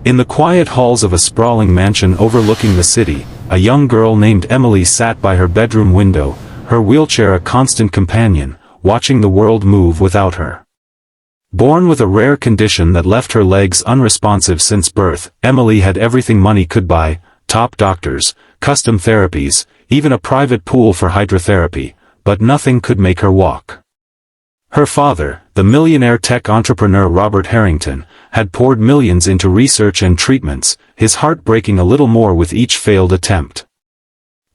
In the quiet halls of a sprawling mansion overlooking the city, a young girl named Emily sat by her bedroom window, her wheelchair a constant companion, watching the world move without her. Born with a rare condition that left her legs unresponsive since birth, Emily had everything money could buy: top doctors, custom therapies, even a private pool for hydrotherapy, but nothing could make her walk. Her father, the millionaire tech entrepreneur Robert Harrington, had poured millions into research and treatments, his heart breaking a little more with each failed attempt.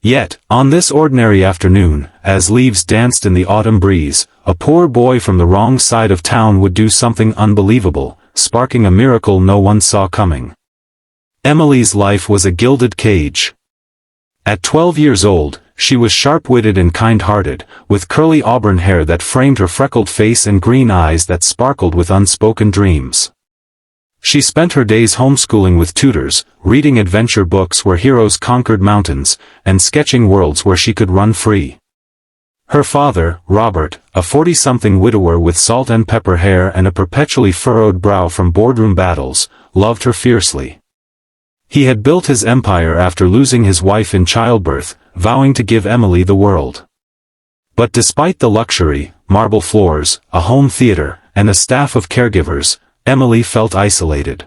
Yet, on this ordinary afternoon, as leaves danced in the autumn breeze, a poor boy from the wrong side of town would do something unbelievable, sparking a miracle no one saw coming. Emily's life was a gilded cage. At 12 years old, she was sharp-witted and kind-hearted, with curly auburn hair that framed her freckled face and green eyes that sparkled with unspoken dreams. She spent her days homeschooling with tutors, reading adventure books where heroes conquered mountains, and sketching worlds where she could run free. Her father, Robert, a 40-something widower with salt and pepper hair and a perpetually furrowed brow from boardroom battles, loved her fiercely. He had built his empire after losing his wife in childbirth, vowing to give Emily the world. But despite the luxury, marble floors, a home theater, and a staff of caregivers, Emily felt isolated.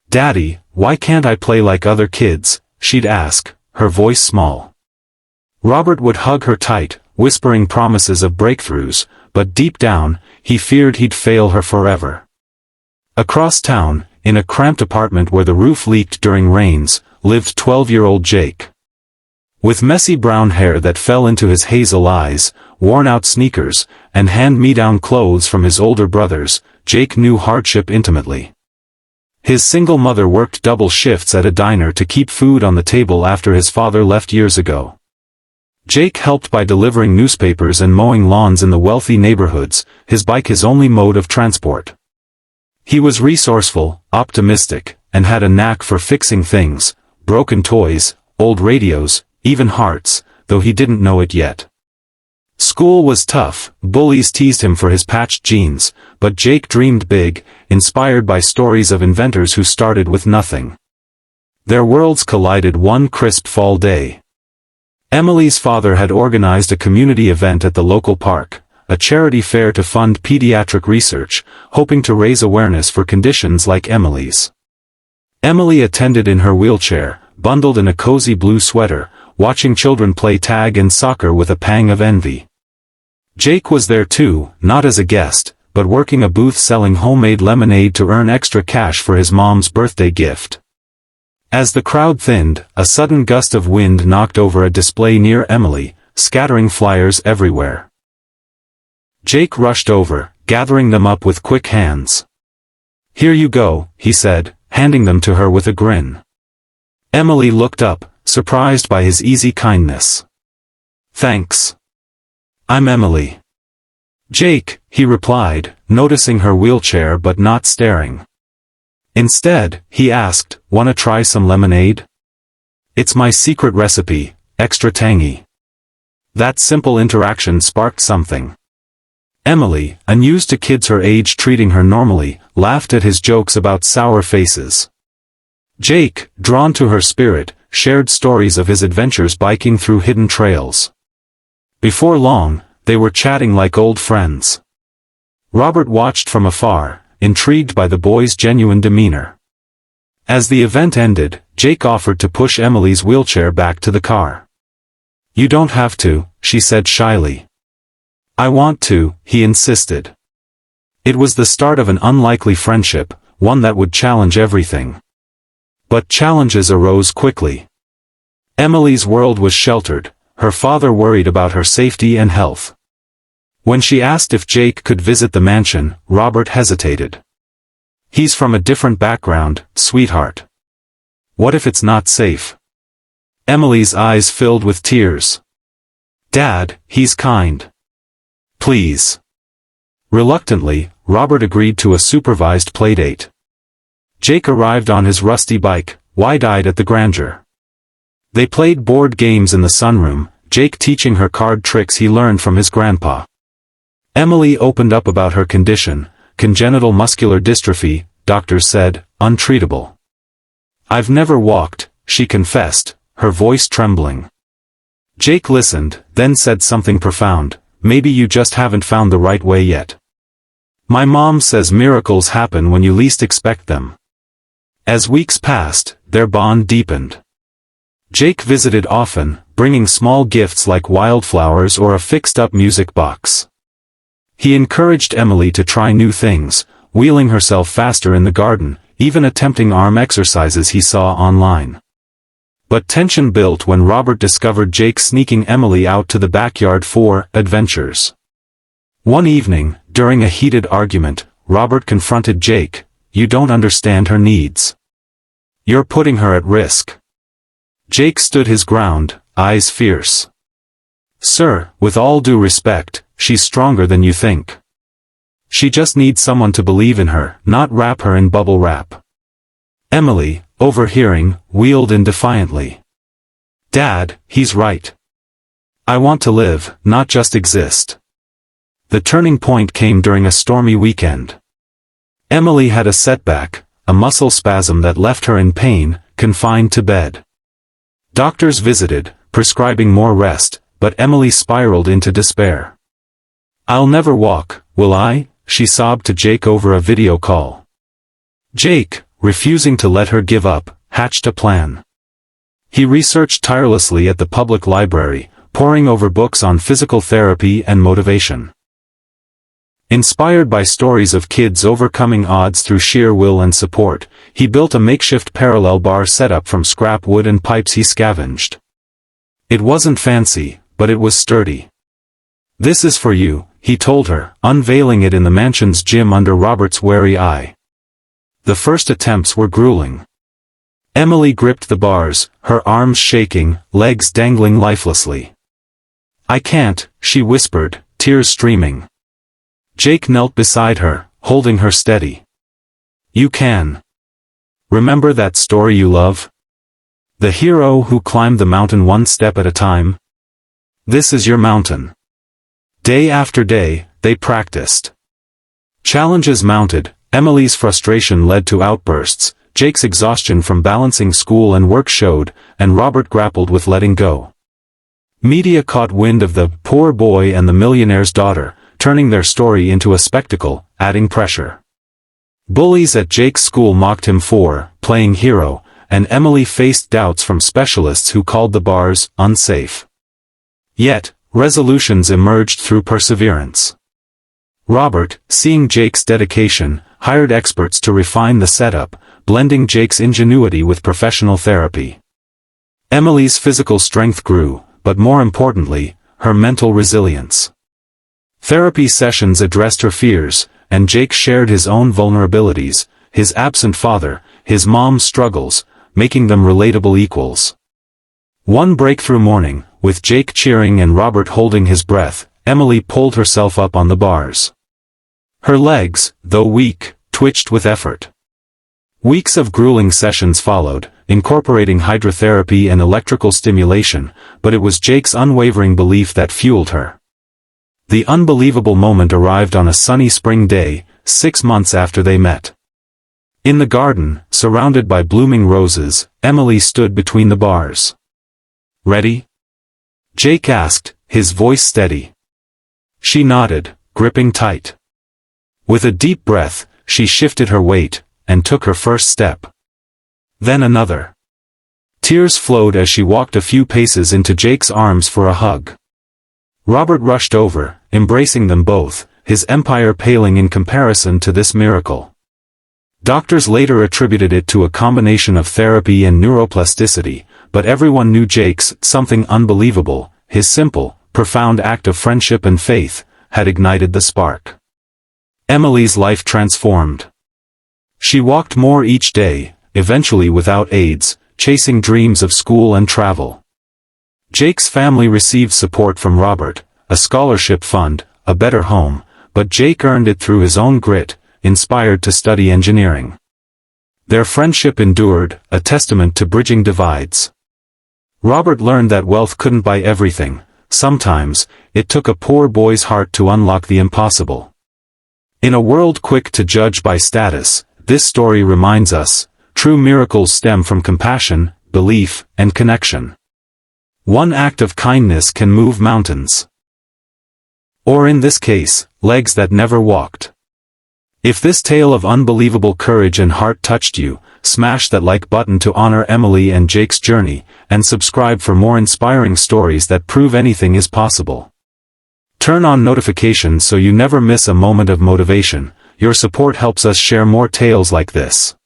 "Daddy, why can't I play like other kids?" she'd ask, her voice small. Robert would hug her tight, whispering promises of breakthroughs, but deep down, he feared he'd fail her forever. Across town, in a cramped apartment where the roof leaked during rains, lived 12-year-old Jake. With messy brown hair that fell into his hazel eyes, worn-out sneakers, and hand-me-down clothes from his older brothers, Jake knew hardship intimately. His single mother worked double shifts at a diner to keep food on the table after his father left years ago. Jake helped by delivering newspapers and mowing lawns in the wealthy neighborhoods, his bike his only mode of transport. He was resourceful, optimistic, and had a knack for fixing things: broken toys, old radios, even hearts, though he didn't know it yet. School was tough, bullies teased him for his patched jeans, but Jake dreamed big, inspired by stories of inventors who started with nothing. Their worlds collided one crisp fall day. Emily's father had organized a community event at the local park, a charity fair to fund pediatric research, hoping to raise awareness for conditions like Emily's. Emily attended in her wheelchair, bundled in a cozy blue sweater, watching children play tag and soccer with a pang of envy. Jake was there too, not as a guest, but working a booth selling homemade lemonade to earn extra cash for his mom's birthday gift. As the crowd thinned, a sudden gust of wind knocked over a display near Emily, scattering flyers everywhere. Jake rushed over, gathering them up with quick hands. "Here you go," he said, handing them to her with a grin. Emily looked up, surprised by his easy kindness. "Thanks. I'm Emily." "Jake," he replied, noticing her wheelchair but not staring. Instead, he asked, "Wanna try some lemonade? It's my secret recipe, extra tangy." That simple interaction sparked something. Emily, unused to kids her age treating her normally, laughed at his jokes about sour faces. Jake, drawn to her spirit, shared stories of his adventures biking through hidden trails. Before long, they were chatting like old friends. Robert watched from afar, intrigued by the boy's genuine demeanor. As the event ended, Jake offered to push Emily's wheelchair back to the car. "You don't have to," she said shyly. "I want to," he insisted. It was the start of an unlikely friendship, one that would challenge everything. But challenges arose quickly. Emily's world was sheltered, her father worried about her safety and health. When she asked if Jake could visit the mansion, Robert hesitated. "He's from a different background, sweetheart. What if it's not safe?" Emily's eyes filled with tears. "Dad, he's kind. Please." Reluctantly, Robert agreed to a supervised playdate. Jake arrived on his rusty bike, wide-eyed at the grandeur. They played board games in the sunroom, Jake teaching her card tricks he learned from his grandpa. Emily opened up about her condition, congenital muscular dystrophy, doctors said, untreatable. "I've never walked," she confessed, her voice trembling. Jake listened, then said something profound. "Maybe you just haven't found the right way yet. My mom says miracles happen when you least expect them." As weeks passed, their bond deepened. Jake visited often, bringing small gifts like wildflowers or a fixed-up music box. He encouraged Emily to try new things, wheeling herself faster in the garden, even attempting arm exercises he saw online. But tension built when Robert discovered Jake sneaking Emily out to the backyard for adventures. One evening, during a heated argument, Robert confronted Jake. "You don't understand her needs. You're putting her at risk." Jake stood his ground, eyes fierce. "Sir, with all due respect, she's stronger than you think. She just needs someone to believe in her, not wrap her in bubble wrap." Emily, overhearing, wheeled in defiantly. "Dad, he's right. I want to live, not just exist." The turning point came during a stormy weekend. Emily had a setback, a muscle spasm that left her in pain, confined to bed. Doctors visited, prescribing more rest, but Emily spiraled into despair. "I'll never walk, will I?" she sobbed to Jake over a video call. Jake, refusing to let her give up, hatched a plan. He researched tirelessly at the public library, poring over books on physical therapy and motivation. Inspired by stories of kids overcoming odds through sheer will and support, he built a makeshift parallel bar setup from scrap wood and pipes he scavenged. It wasn't fancy, but it was sturdy. "This is for you," he told her, unveiling it in the mansion's gym under Robert's wary eye. The first attempts were grueling. Emily gripped the bars, her arms shaking, legs dangling lifelessly. "I can't," she whispered, tears streaming. Jake knelt beside her, holding her steady. "You can. Remember that story you love? The hero who climbed the mountain one step at a time? This is your mountain." Day after day, they practiced. Challenges mounted, Emily's frustration led to outbursts, Jake's exhaustion from balancing school and work showed, and Robert grappled with letting go. Media caught wind of the poor boy and the millionaire's daughter, turning their story into a spectacle, adding pressure. Bullies at Jake's school mocked him for playing hero, and Emily faced doubts from specialists who called the bars unsafe. Yet, resolutions emerged through perseverance. Robert, seeing Jake's dedication, hired experts to refine the setup, blending Jake's ingenuity with professional therapy. Emily's physical strength grew, but more importantly, her mental resilience. Therapy sessions addressed her fears, and Jake shared his own vulnerabilities, his absent father, his mom's struggles, making them relatable equals. One breakthrough morning, with Jake cheering and Robert holding his breath, Emily pulled herself up on the bars. Her legs, though weak, twitched with effort. Weeks of grueling sessions followed, incorporating hydrotherapy and electrical stimulation, but it was Jake's unwavering belief that fueled her. The unbelievable moment arrived on a sunny spring day, 6 months after they met. In the garden, surrounded by blooming roses, Emily stood between the bars. "Ready?" Jake asked, his voice steady. She nodded, gripping tight. With a deep breath, she shifted her weight, and took her first step. Then another. Tears flowed as she walked a few paces into Jake's arms for a hug. Robert rushed over, embracing them both, his empire paling in comparison to this miracle. Doctors later attributed it to a combination of therapy and neuroplasticity, but everyone knew Jake's something unbelievable, his simple, profound act of friendship and faith, had ignited the spark. Emily's life transformed. She walked more each day, eventually without aids, chasing dreams of school and travel. Jake's family received support from Robert, a scholarship fund, a better home, but Jake earned it through his own grit, inspired to study engineering. Their friendship endured, a testament to bridging divides. Robert learned that wealth couldn't buy everything. Sometimes, it took a poor boy's heart to unlock the impossible. In a world quick to judge by status, this story reminds us, True miracles stem from compassion, belief, and connection. One act of kindness can move mountains. Or in this case, legs that never walked. If this tale of unbelievable courage and heart touched you, smash that like button to honor Emily and Jake's journey, and subscribe for more inspiring stories that prove anything is possible. Turn on notifications so you never miss a moment of motivation. Your support helps us share more tales like this.